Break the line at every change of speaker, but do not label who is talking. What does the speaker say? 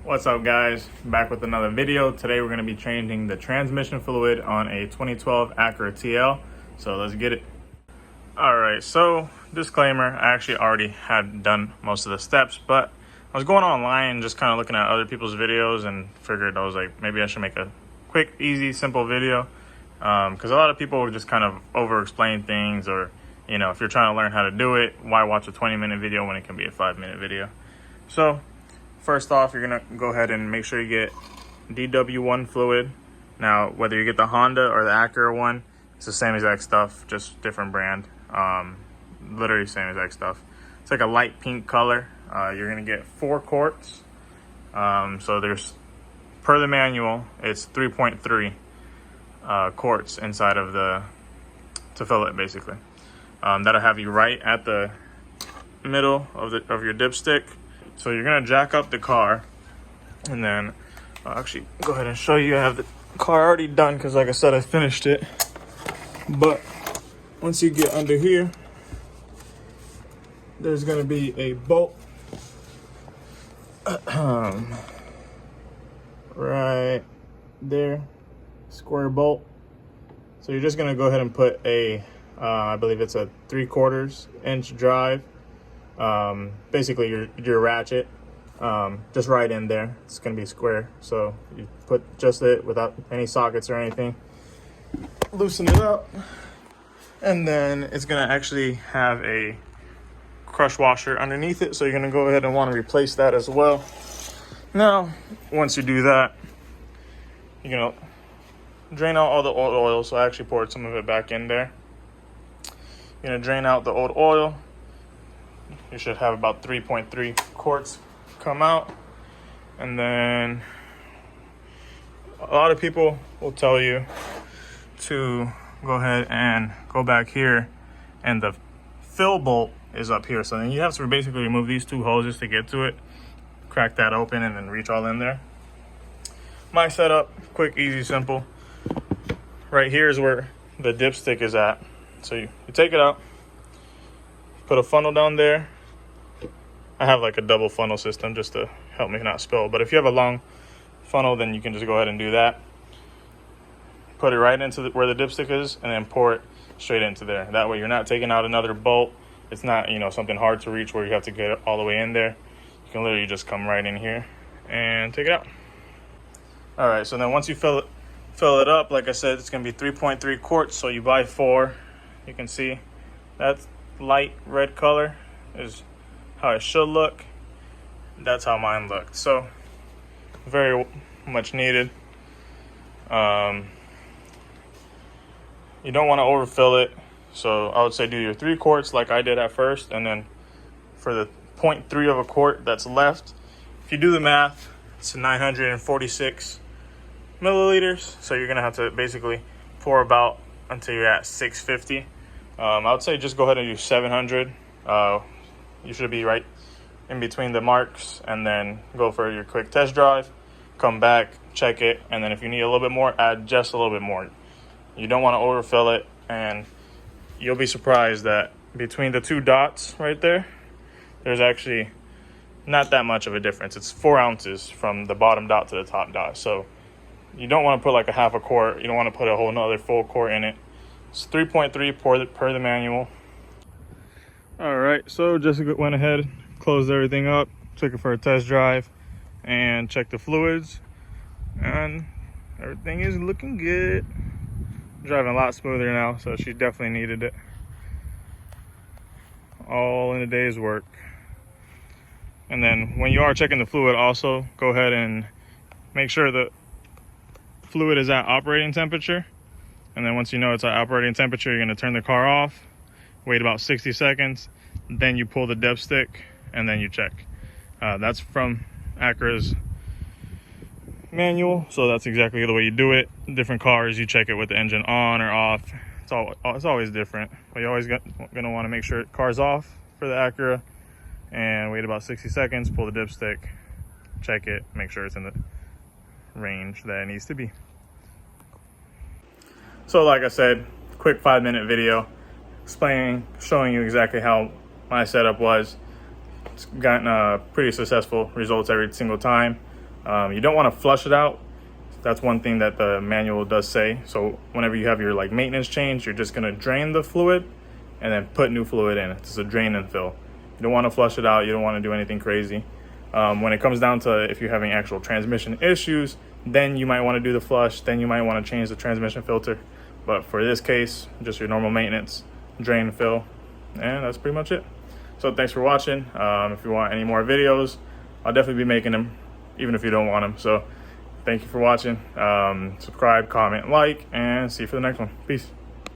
What's up, guys? Back with another video. Today we're going to be changing the transmission fluid on a 2012 Acura TL. So let's get it. Alright, so disclaimer, I actually already had done most of the steps, but I was going online and just kind of looking at other people's videos and figured I was like, maybe I should make a quick, easy, simple video. Because a lot of people just kind of over explain things, or if you're trying to learn how to do it, why watch a 20-minute video when it can be a 5-minute video? So first off, you're gonna go ahead and make sure you get DW1 fluid. Now, whether you get the Honda or the Acura one, it's the same exact stuff, just different brand. Literally same exact stuff. It's like a light pink color. You're gonna get 4 quarts. So there's, per the manual, it's 3.3 quarts inside of to fill it, basically. That'll have you right at the middle of your dipstick. So you're gonna jack up the car, and then I'll actually go ahead and show you. I have the car already done because, like I said, I finished it. But once you get under here, there's gonna be a bolt right there, square bolt. So you're just gonna go ahead and put a I believe it's a 3/4 inch drive. Basically your ratchet, just right in there. It's gonna be square, so you put just it without any sockets or anything, loosen it up, and then it's gonna actually have a crush washer underneath it, so you're gonna go ahead and want to replace that as well. Now once you do that, you're gonna drain out all the old oil. So I actually poured some of it back in there. You're gonna drain out the old oil. You should have about 3.3 quarts come out. And then a lot of people will tell you to go ahead and go back here, and the fill bolt is up here. So then you have to basically remove these 2 hoses to get to it, crack that open, and then reach all in there. My setup, quick, easy, simple. Right here is where the dipstick is at. So you take it out, put a funnel down there. I have like a double funnel system just to help me not spill. But if you have a long funnel, then you can just go ahead and do that. Put it right into where the dipstick is, and then pour it straight into there. That way you're not taking out another bolt. It's not, something hard to reach where you have to get it all the way in there. You can literally just come right in here and take it out. All right, so then once you fill it up, like I said, it's gonna be 3.3 quarts. So you buy 4. You can see that light red color is how it should look. That's how mine looked. So very much needed. You don't want to overfill it, so I would say do your 3 quarts like I did at first, and then for the 0.3 of a quart that's left, if you do the math, it's 946 milliliters. So you're gonna have to basically pour about until you're at 650. I would say just go ahead and do 700. You should be right in between the marks, and then go for your quick test drive, come back, check it, and then if you need a little bit more, add just a little bit more. You don't want to overfill it, and you'll be surprised that between the 2 dots right there, there's actually not that much of a difference. It's 4 ounces from the bottom dot to the top dot. So you don't want to put like a half a quart. You don't want to put a whole nother full quart in it. It's 3.3 per the manual. All right, so just went ahead, closed everything up, took it for a test drive, and checked the fluids, and everything is looking good. Driving a lot smoother now, so she definitely needed it. All in a day's work. And then when you are checking the fluid, also go ahead and make sure the fluid is at operating temperature. And then once you know it's at operating temperature, you're gonna turn the car off, wait about 60 seconds, then you pull the dipstick, and then you check. That's from Acura's manual, so that's exactly the way you do it. Different cars, you check it with the engine on or off. It's always different, but you're always gonna want to make sure car's off for the Acura, and wait about 60 seconds, pull the dipstick, check it, make sure it's in the range that it needs to be. So like I said, quick 5-minute video showing you exactly how my setup was. It's gotten pretty successful results every single time. You don't want to flush it out. That's one thing that the manual does say. So whenever you have your like maintenance change, you're just gonna drain the fluid and then put new fluid in. It's a drain and fill. You don't want to flush it out. You don't want to do anything crazy. When it comes down to if you're having actual transmission issues, then you might want to do the flush. Then you might want to change the transmission filter. But for this case, just your normal maintenance, drain and fill, and that's pretty much it. So thanks for watching. If you want any more videos, I'll definitely be making them, even if you don't want them. So thank you for watching. Subscribe, comment, like, and see you for the next one. Peace.